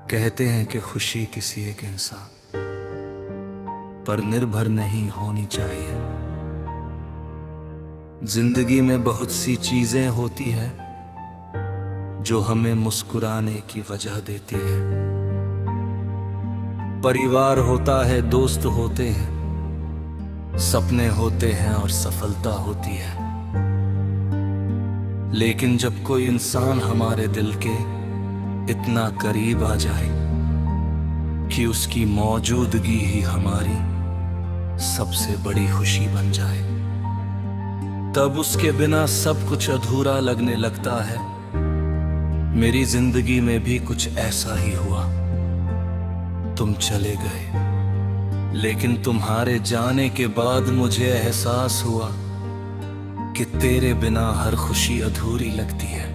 कहते हैं कि खुशी किसी एक इंसान पर निर्भर नहीं होनी चाहिए। जिंदगी में बहुत सी चीजें होती हैं जो हमें मुस्कुराने की वजह देती है। परिवार होता है, दोस्त होते हैं, सपने होते हैं और सफलता होती है। लेकिन जब कोई इंसान हमारे दिल के इतना करीब आ जाए कि उसकी मौजूदगी ही हमारी सबसे बड़ी खुशी बन जाए, तब उसके बिना सब कुछ अधूरा लगने लगता है। मेरी जिंदगी में भी कुछ ऐसा ही हुआ। तुम चले गए, लेकिन तुम्हारे जाने के बाद मुझे एहसास हुआ कि तेरे बिना हर खुशी अधूरी लगती है।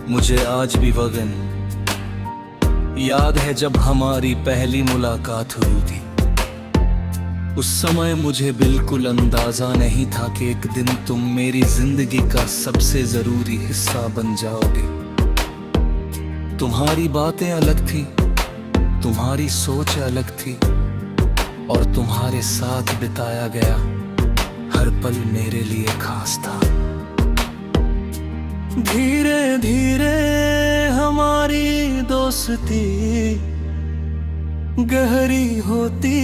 मुझे आज भी वो दिन याद है जब हमारी पहली मुलाकात हुई थी। उस समय मुझे बिल्कुल अंदाजा नहीं था कि एक दिन तुम मेरी जिंदगी का सबसे जरूरी हिस्सा बन जाओगे। तुम्हारी बातें अलग थी, तुम्हारी सोच अलग थी, और तुम्हारे साथ बिताया गया हर पल मेरे लिए खास था। धीरे धीरे हमारी दोस्ती गहरी होती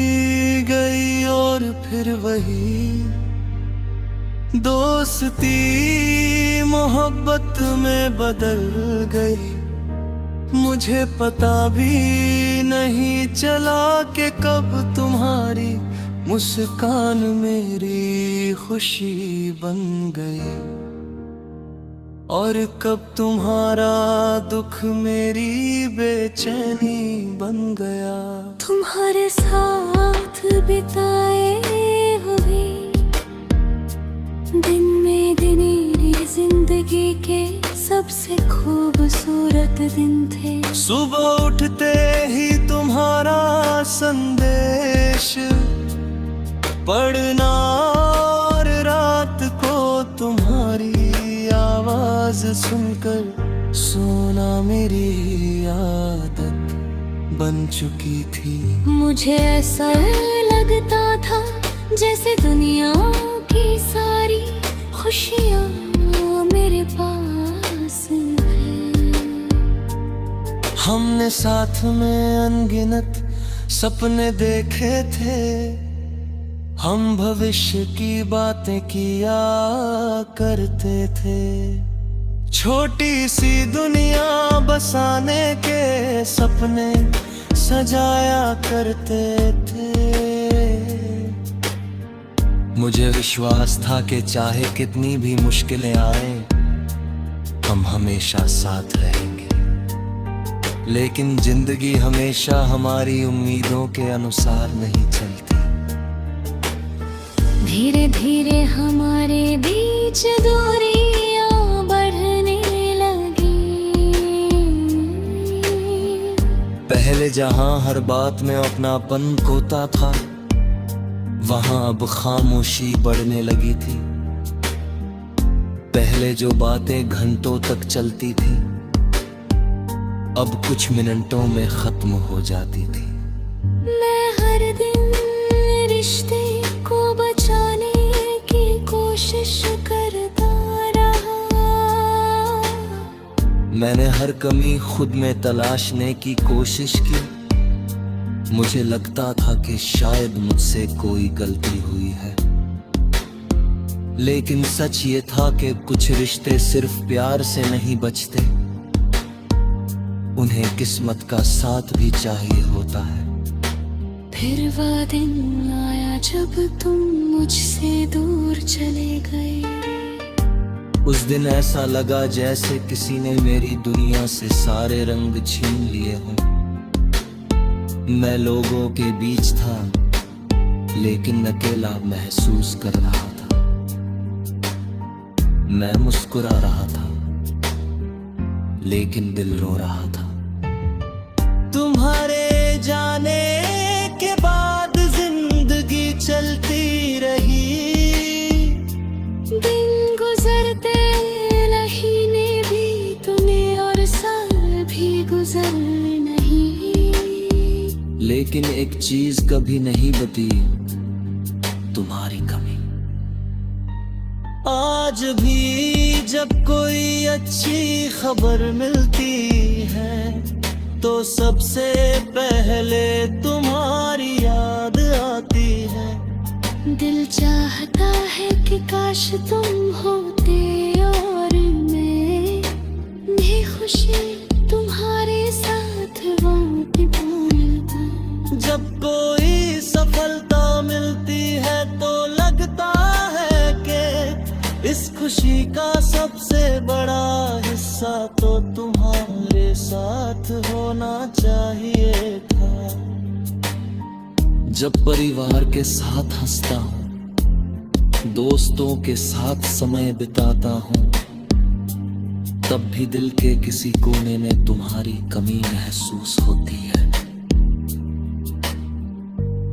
गई और फिर वही दोस्ती मोहब्बत में बदल गई। मुझे पता भी नहीं चला कि कब तुम्हारी मुस्कान मेरी खुशी बन गई और कब तुम्हारा दुख मेरी बेचैनी बन गया। तुम्हारे साथ बिताए हुए दिन में दिन मेरी जिंदगी के सबसे खूबसूरत दिन थे। सुबह उठते ही तुम्हारा संदेश पढ़ना और रात को तुम्हारी आवाज सुनकर सोना मेरी आदत बन चुकी थी। मुझे ऐसा लगता था जैसे दुनिया की सारी खुशियाँ मेरे पास है। हमने साथ में अनगिनत सपने देखे थे, हम भविष्य की बातें किया करते थे। छोटी सी दुनिया बसाने के सपने सजाया करते थे। मुझे विश्वास था कि चाहे कितनी भी मुश्किलें आए, हम हमेशा साथ रहेंगे। लेकिन जिंदगी हमेशा हमारी उम्मीदों के अनुसार नहीं चलती। धीरे धीरे हमारे बीच दूरियां बढ़ने लगी। पहले जहां हर बात में अपनापन खोता था, वहां अब खामोशी बढ़ने लगी थी। पहले जो बातें घंटों तक चलती थी, अब कुछ मिनटों में खत्म हो जाती थी। मैं हर दिन रिश्ते को बचाने की कोशिश करता रहा। मैंने हर कमी खुद में तलाशने की कोशिश की। मुझे लगता था कि शायद मुझसे कोई गलती हुई है, लेकिन सच ये था कि कुछ रिश्ते सिर्फ प्यार से नहीं बचते, उन्हें किस्मत का साथ भी चाहिए होता है। फिर वह दिन आया जब तुम मुझसे दूर चले गए। उस दिन ऐसा लगा जैसे किसी ने मेरी दुनिया से सारे रंग छीन लिए हों। मैं लोगों के बीच था, लेकिन अकेला महसूस कर रहा था। मैं मुस्कुरा रहा था, लेकिन दिल रो रहा था। तुम जाने के बाद जिंदगी चलती रही। दिन गुजरते महीने भी तुम्हें और साल भी गुजर नहीं। लेकिन एक चीज कभी नहीं बदली, तुम्हारी कमी। आज भी जब कोई अच्छी खबर मिलती है तो सबसे पहले तुम्हारी याद आती है। दिल चाहता है कि काश तुम होते और मैं खुशी तुम्हारे साथ वक्त बोलता। जब कोई सफलता मिलती है तो लगता है कि इस खुशी का सबसे बड़ा हिस्सा तो तुम्हारे साथ होना चाहिए था। जब परिवार के साथ हंसता हूँ, दोस्तों के साथ समय बिताता हूँ, तब भी दिल के किसी कोने में तुम्हारी कमी महसूस होती है।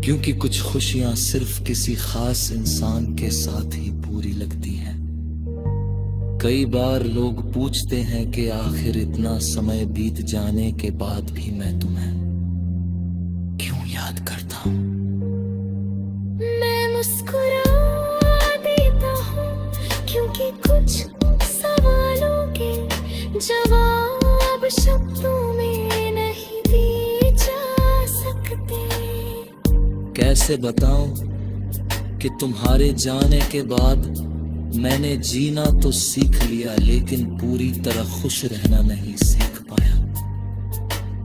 क्योंकि कुछ खुशियां सिर्फ किसी खास इंसान के साथ ही पूरी लगती हैं। कई बार लोग पूछते हैं कि आखिर इतना समय बीत जाने के बाद भी मैं तुम्हें क्यों याद करता हूँ। मैं मुस्कुरा देता हूँ क्योंकि कुछ सवालों के जवाब शब्दों में नहीं दिए जा सकते। कैसे बताऊं कि तुम्हारे जाने के बाद मैंने जीना तो सीख लिया लेकिन पूरी तरह खुश रहना नहीं सीख पाया।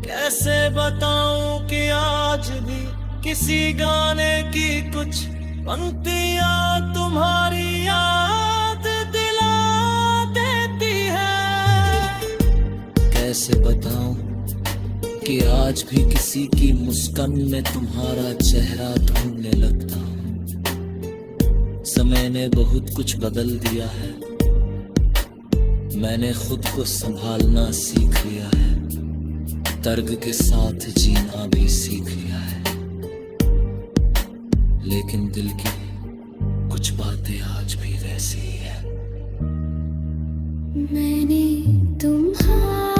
कैसे बताऊं कि आज भी किसी गाने की कुछ पंक्तियां तुम्हारी याद दिला देती है। कैसे बताऊं कि आज भी किसी की मुस्कान में तुम्हारा चेहरा ढूंढने लगता हूँ। समय ने बहुत कुछ बदल दिया है, मैंने खुद को संभालना सीख लिया है, दर्द के साथ जीना भी सीख लिया है। लेकिन दिल की कुछ बातें आज भी वैसी ही है। मैंने तुम्हारा